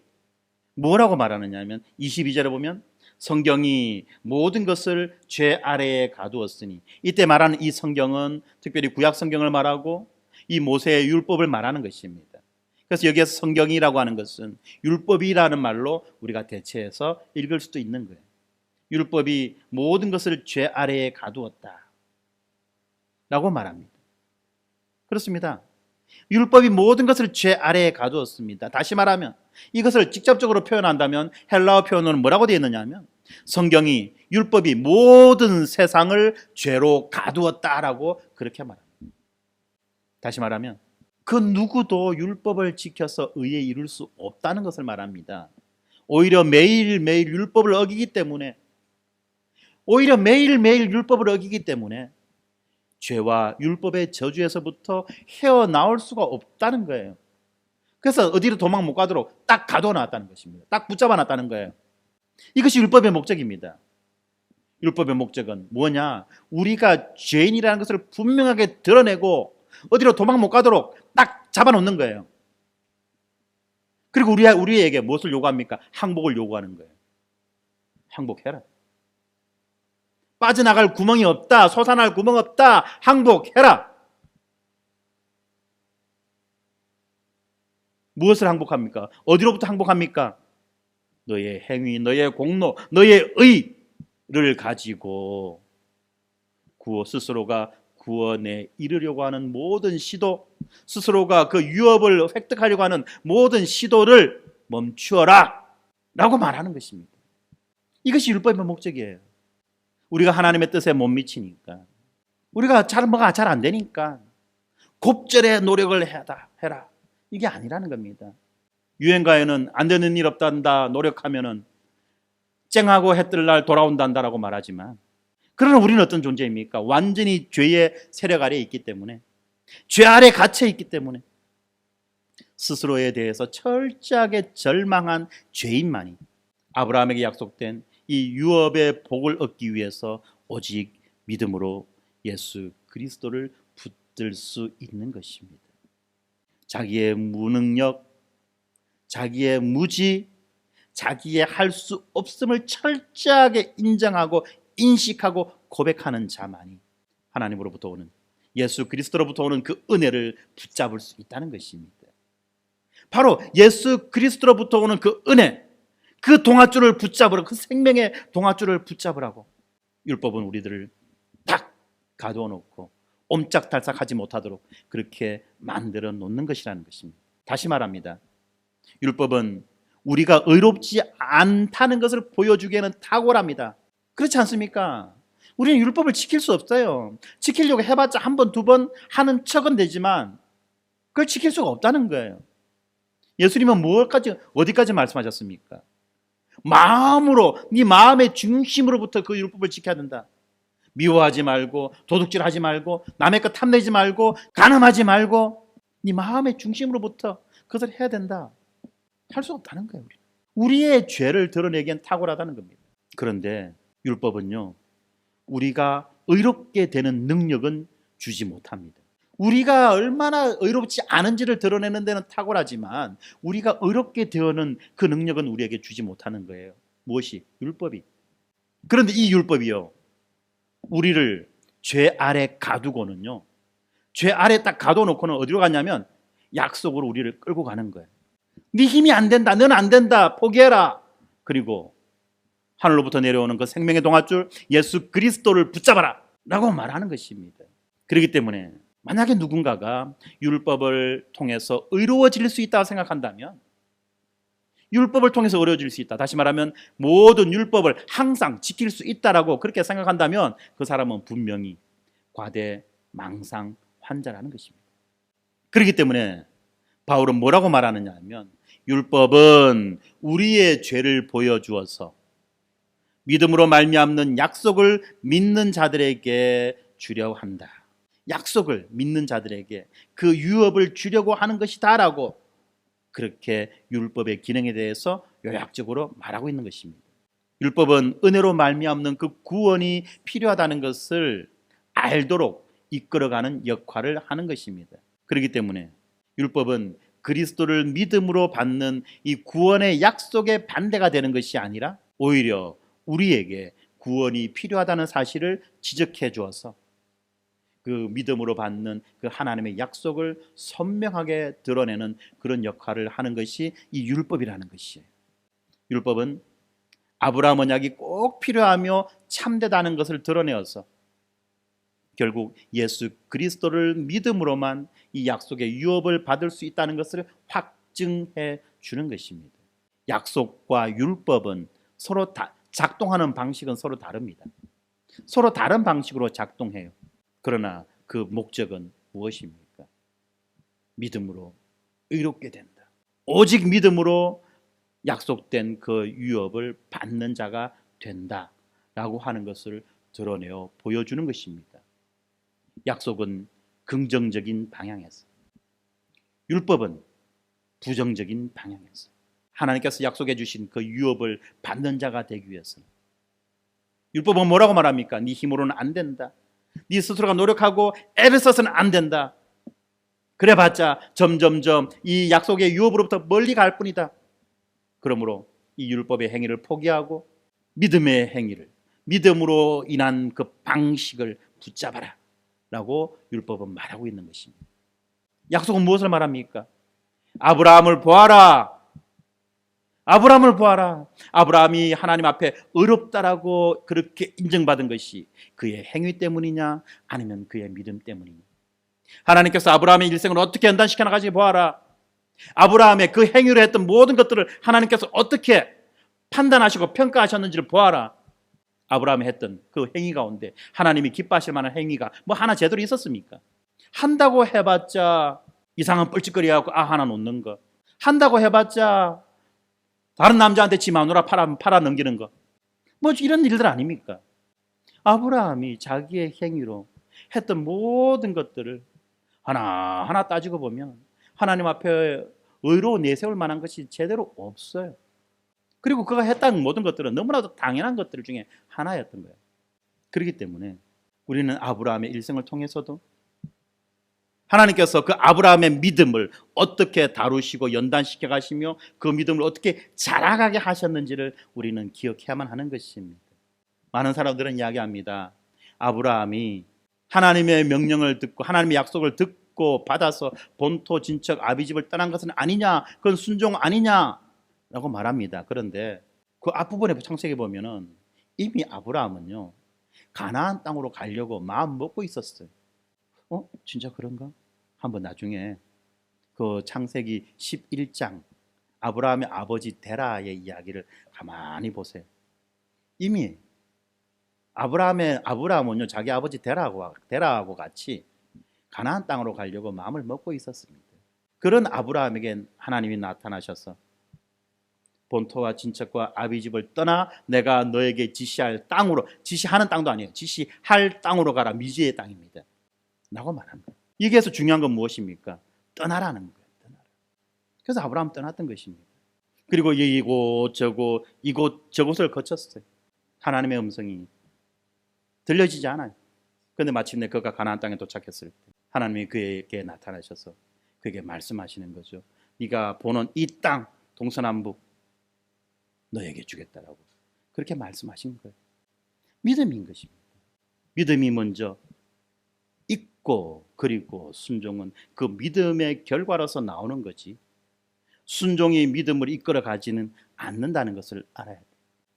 뭐라고 말하느냐 하면 22절에 보면 성경이 모든 것을 죄 아래에 가두었으니, 이때 말하는 이 성경은 특별히 구약 성경을 말하고 이 모세의 율법을 말하는 것입니다. 그래서 여기에서 성경이라고 하는 것은 율법이라는 말로 우리가 대체해서 읽을 수도 있는 거예요. 율법이 모든 것을 죄 아래에 가두었다 라고 말합니다. 그렇습니다. 율법이 모든 것을 죄 아래에 가두었습니다. 다시 말하면 이것을 직접적으로 표현한다면 헬라어 표현으로는 뭐라고 되어 있느냐 하면 성경이 율법이 모든 세상을 죄로 가두었다라고 그렇게 말합니다. 다시 말하면 그 누구도 율법을 지켜서 의에 이룰 수 없다는 것을 말합니다. 오히려 매일매일 율법을 어기기 때문에 오히려 매일매일 율법을 어기기 때문에 죄와 율법의 저주에서부터 헤어나올 수가 없다는 거예요. 그래서 어디로 도망 못 가도록 딱 가둬놨다는 것입니다. 딱 붙잡아놨다는 거예요. 이것이 율법의 목적입니다. 율법의 목적은 뭐냐? 우리가 죄인이라는 것을 분명하게 드러내고 어디로 도망 못 가도록 딱 잡아놓는 거예요. 그리고 우리에게 무엇을 요구합니까? 항복을 요구하는 거예요. 항복해라. 빠져나갈 구멍이 없다. 솟아날 구멍 없다. 항복해라. 무엇을 항복합니까? 어디로부터 항복합니까? 너의 행위, 너의 공로, 너의 의를 가지고 스스로가 구원에 이르려고 하는 모든 시도, 스스로가 그 유업을 획득하려고 하는 모든 시도를 멈추어라 라고 말하는 것입니다. 이것이 율법의 목적이에요. 우리가 하나님의 뜻에 못 미치니까, 우리가 뭐가 잘 안 되니까 곱절의 노력을 해라, 이게 아니라는 겁니다. 유행가에는 안 되는 일 없단다, 노력하면은 쨍하고 해 뜰 날 돌아온단다라고 말하지만, 그러나 우리는 어떤 존재입니까? 완전히 죄의 세력 아래에 있기 때문에, 죄 아래 갇혀 있기 때문에 스스로에 대해서 철저하게 절망한 죄인만이 아브라함에게 약속된 이 유업의 복을 얻기 위해서 오직 믿음으로 예수 그리스도를 붙들 수 있는 것입니다. 자기의 무능력, 자기의 무지, 자기의 할 수 없음을 철저하게 인정하고 인식하고 고백하는 자만이 하나님으로부터 오는, 예수 그리스도로부터 오는 그 은혜를 붙잡을 수 있다는 것입니다. 바로 예수 그리스도로부터 오는 그 은혜, 그 동아줄을 붙잡으라고, 그 생명의 동아줄을 붙잡으라고 율법은 우리들을 딱 가두어 놓고 옴짝달싹하지 못하도록 그렇게 만들어 놓는 것이라는 것입니다. 다시 말합니다. 율법은 우리가 의롭지 않다는 것을 보여주기에는 탁월합니다. 그렇지 않습니까? 우리는 율법을 지킬 수 없어요. 지키려고 해봤자 한 번, 두 번 하는 척은 되지만 그걸 지킬 수가 없다는 거예요. 예수님은 어디까지 말씀하셨습니까? 마음으로, 네 마음의 중심으로부터 그 율법을 지켜야 된다. 미워하지 말고, 도둑질하지 말고, 남의 것 탐내지 말고, 간음하지 말고, 네 마음의 중심으로부터 그것을 해야 된다. 할 수 없다는 거예요. 우리의 죄를 드러내기엔 탁월하다는 겁니다. 그런데 율법은요, 우리가 의롭게 되는 능력은 주지 못합니다. 우리가 얼마나 의롭지 않은지를 드러내는 데는 탁월하지만 우리가 의롭게 되어는 그 능력은 우리에게 주지 못하는 거예요. 무엇이? 율법이. 그런데 이 율법이요, 우리를 죄 아래 가두고는요, 죄 아래 딱 가둬놓고는 어디로 가냐면 약속으로 우리를 끌고 가는 거예요. 네 힘이 안 된다, 너는 안 된다, 포기해라. 그리고 하늘로부터 내려오는 그 생명의 동아줄 예수 그리스도를 붙잡아라 라고 말하는 것입니다. 그렇기 때문에 만약에 누군가가 율법을 통해서 의로워질 수 있다고 생각한다면, 율법을 통해서 의로워질 수 있다, 다시 말하면 모든 율법을 항상 지킬 수 있다라고 그렇게 생각한다면 그 사람은 분명히 과대망상 환자라는 것입니다. 그렇기 때문에 바울은 뭐라고 말하느냐 하면, 율법은 우리의 죄를 보여주어서 믿음으로 말미암는 약속을 믿는 자들에게 주려고 한다. 약속을 믿는 자들에게 그 유업을 주려고 하는 것이다라고 그렇게 율법의 기능에 대해서 요약적으로 말하고 있는 것입니다. 율법은 은혜로 말미암는 그 구원이 필요하다는 것을 알도록 이끌어가는 역할을 하는 것입니다. 그렇기 때문에 율법은 그리스도를 믿음으로 받는 이 구원의 약속의 반대가 되는 것이 아니라 오히려 우리에게 구원이 필요하다는 사실을 지적해 주어서 그 믿음으로 받는 그 하나님의 약속을 선명하게 드러내는 그런 역할을 하는 것이 이 율법이라는 것이에요. 율법은 아브라함 언약이 꼭 필요하며 참되다는 것을 드러내어서 결국 예수 그리스도를 믿음으로만 이 약속의 유업을 받을 수 있다는 것을 확증해 주는 것입니다. 약속과 율법은 서로 작동하는 방식은 서로 다릅니다. 서로 다른 방식으로 작동해요. 그러나 그 목적은 무엇입니까? 믿음으로 의롭게 된다. 오직 믿음으로 약속된 그 유업을 받는 자가 된다 라고 하는 것을 드러내어 보여주는 것입니다. 약속은 긍정적인 방향에서, 율법은 부정적인 방향에서 하나님께서 약속해 주신 그 유업을 받는 자가 되기 위해서는, 율법은 뭐라고 말합니까? 네 힘으로는 안 된다. 네 스스로가 노력하고 애를 써서는 안 된다. 그래봤자 점점점 이 약속의 유업으로부터 멀리 갈 뿐이다. 그러므로 이 율법의 행위를 포기하고 믿음의 행위를, 믿음으로 인한 그 방식을 붙잡아라 라고 율법은 말하고 있는 것입니다. 약속은 무엇을 말합니까? 아브라함을 보아라. 아브라함을 보아라. 아브라함이 하나님 앞에 의롭다라고 그렇게 인정받은 것이 그의 행위 때문이냐 아니면 그의 믿음 때문이냐. 하나님께서 아브라함의 일생을 어떻게 연단시켜 나가지 보아라. 아브라함의 그 행위로 했던 모든 것들을 하나님께서 어떻게 판단하시고 평가하셨는지를 보아라. 아브라함이 했던 그 행위 가운데 하나님이 기뻐하실 만한 행위가 뭐 하나 제대로 있었습니까? 한다고 해봤자 이상한 뻘짓거리하고 하나 놓는 거, 한다고 해봤자 다른 남자한테 지 마누라 팔아 넘기는 거, 뭐 이런 일들 아닙니까? 아브라함이 자기의 행위로 했던 모든 것들을 하나하나 따지고 보면 하나님 앞에 의로 내세울 만한 것이 제대로 없어요. 그리고 그가 했던 모든 것들은 너무나도 당연한 것들 중에 하나였던 거예요. 그렇기 때문에 우리는 아브라함의 일생을 통해서도 하나님께서 그 아브라함의 믿음을 어떻게 다루시고 연단시켜 가시며 그 믿음을 어떻게 자라가게 하셨는지를 우리는 기억해야만 하는 것입니다. 많은 사람들은 이야기합니다. 아브라함이 하나님의 명령을 듣고 하나님의 약속을 듣고 받아서 본토 진척 아비집을 떠난 것은 아니냐, 그건 순종 아니냐 라고 말합니다. 그런데 그 앞부분에 창세기 보면은 이미 아브라함은요 가나안 땅으로 가려고 마음 먹고 있었어요. 진짜 그런가? 한번 나중에 그 창세기 11장 아브라함의 아버지 데라의 이야기를 가만히 보세요. 이미 아브라함은요 자기 아버지 데라하고 같이 가나안 땅으로 가려고 마음을 먹고 있었습니다. 그런 아브라함에게 하나님이 나타나셔서 본토와 친척과 아비집을 떠나 내가 너에게 지시할 땅으로, 지시하는 땅도 아니에요, 지시할 땅으로 가라, 미지의 땅입니다 라고 말합니다. 여기에서 중요한 건 무엇입니까? 떠나라는 거예요. 떠나라. 그래서 아브라함 떠났던 것입니다. 그리고 이곳 저곳을 거쳤어요. 하나님의 음성이 들려지지 않아요. 그런데 마침내 그가 가나안 땅에 도착했을 때 하나님이 그에게 나타나셔서 그에게 말씀하시는 거죠. 네가 보는 이 땅 동서남북 너에게 주겠다라고 그렇게 말씀하신 거예요. 믿음인 것입니다. 믿음이 먼저 있고 그리고 순종은 그 믿음의 결과로서 나오는 거지 순종이 믿음을 이끌어 가지는 않는다는 것을 알아야 돼요.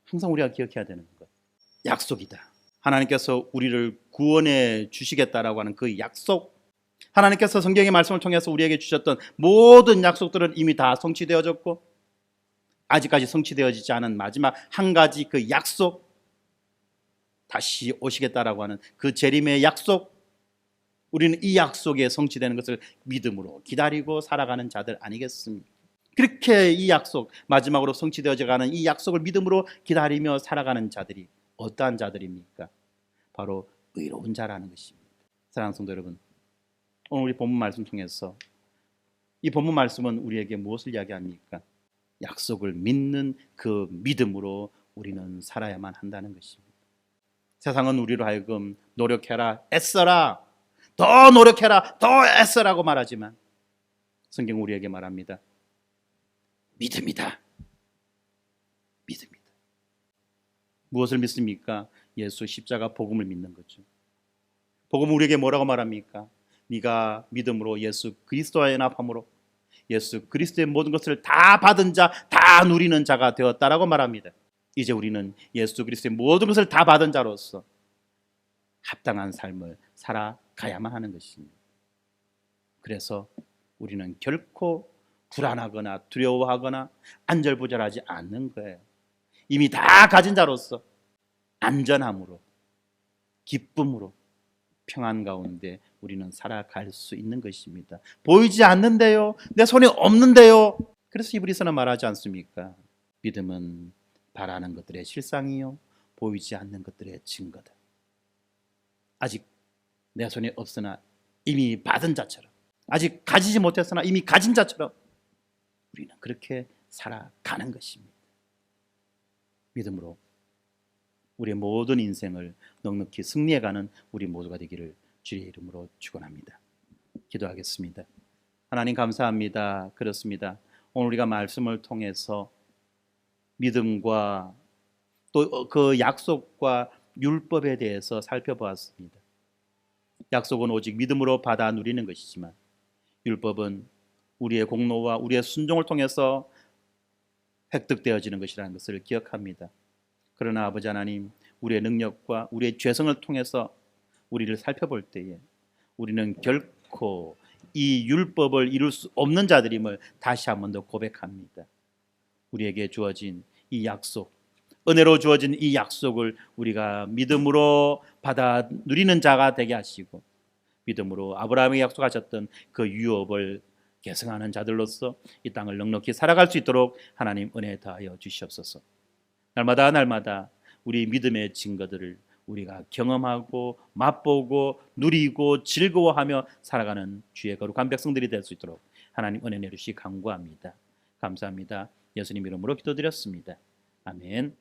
항상 우리가 기억해야 되는 것, 약속이다. 하나님께서 우리를 구원해 주시겠다라고 하는 그 약속, 하나님께서 성경의 말씀을 통해서 우리에게 주셨던 모든 약속들은 이미 다 성취되어졌고 아직까지 성취되어지지 않은 마지막 한 가지 그 약속, 다시 오시겠다라고 하는 그 재림의 약속, 우리는 이 약속에 성취되는 것을 믿음으로 기다리고 살아가는 자들 아니겠습니까? 그렇게 이 약속, 마지막으로 성취되어져 가는 이 약속을 믿음으로 기다리며 살아가는 자들이 어떠한 자들입니까? 바로 의로운 자라는 것입니다. 사랑하는 성도 여러분, 오늘 우리 본문 말씀 통해서 이 본문 말씀은 우리에게 무엇을 이야기합니까? 약속을 믿는 그 믿음으로 우리는 살아야만 한다는 것입니다. 세상은 우리로 하여금 노력해라, 애써라, 더 노력해라, 더 애써라고 말하지만 성경은 우리에게 말합니다. 믿음이다. 믿음이다. 무엇을 믿습니까? 예수 십자가 복음을 믿는 거죠. 복음은 우리에게 뭐라고 말합니까? 네가 믿음으로 예수 그리스도와 연합함으로 예수 그리스도의 모든 것을 다 받은 자, 다 누리는 자가 되었다라고 말합니다. 이제 우리는 예수 그리스도의 모든 것을 다 받은 자로서 합당한 삶을 살아가야만 하는 것입니다. 그래서 우리는 결코 불안하거나 두려워하거나 안절부절하지 않는 거예요. 이미 다 가진 자로서 안전함으로, 기쁨으로, 평안 가운데 우리는 살아갈 수 있는 것입니다. 보이지 않는데요, 내 손에 없는데요. 그래서 히브리서는 말하지 않습니까? 믿음은 바라는 것들의 실상이요 보이지 않는 것들의 증거들. 아직 내 손에 없으나 이미 받은 자처럼, 아직 가지지 못했으나 이미 가진 자처럼 우리는 그렇게 살아가는 것입니다. 믿음으로 우리의 모든 인생을 넉넉히 승리해가는 우리 모두가 되기를 주의 이름으로 축원합니다. 기도하겠습니다. 하나님 감사합니다. 그렇습니다. 오늘 우리가 말씀을 통해서 믿음과 또 그 약속과 율법에 대해서 살펴보았습니다. 약속은 오직 믿음으로 받아 누리는 것이지만 율법은 우리의 공로와 우리의 순종을 통해서 획득되어지는 것이라는 것을 기억합니다. 그러나 아버지 하나님, 우리의 능력과 우리의 죄성을 통해서 우리를 살펴볼 때에 우리는 결코 이 율법을 이룰 수 없는 자들임을 다시 한 번 더 고백합니다. 우리에게 주어진 이 약속, 은혜로 주어진 이 약속을 우리가 믿음으로 받아 누리는 자가 되게 하시고 믿음으로 아브라함에게 약속하셨던 그 유업을 계승하는 자들로서 이 땅을 넉넉히 살아갈 수 있도록 하나님 은혜 다하여 주시옵소서. 날마다 우리 믿음의 증거들을 우리가 경험하고 맛보고 누리고 즐거워하며 살아가는 주의 거룩한 백성들이 될 수 있도록 하나님 은혜 내주시 간구합니다. 감사합니다. 예수님 이름으로 기도드렸습니다. 아멘.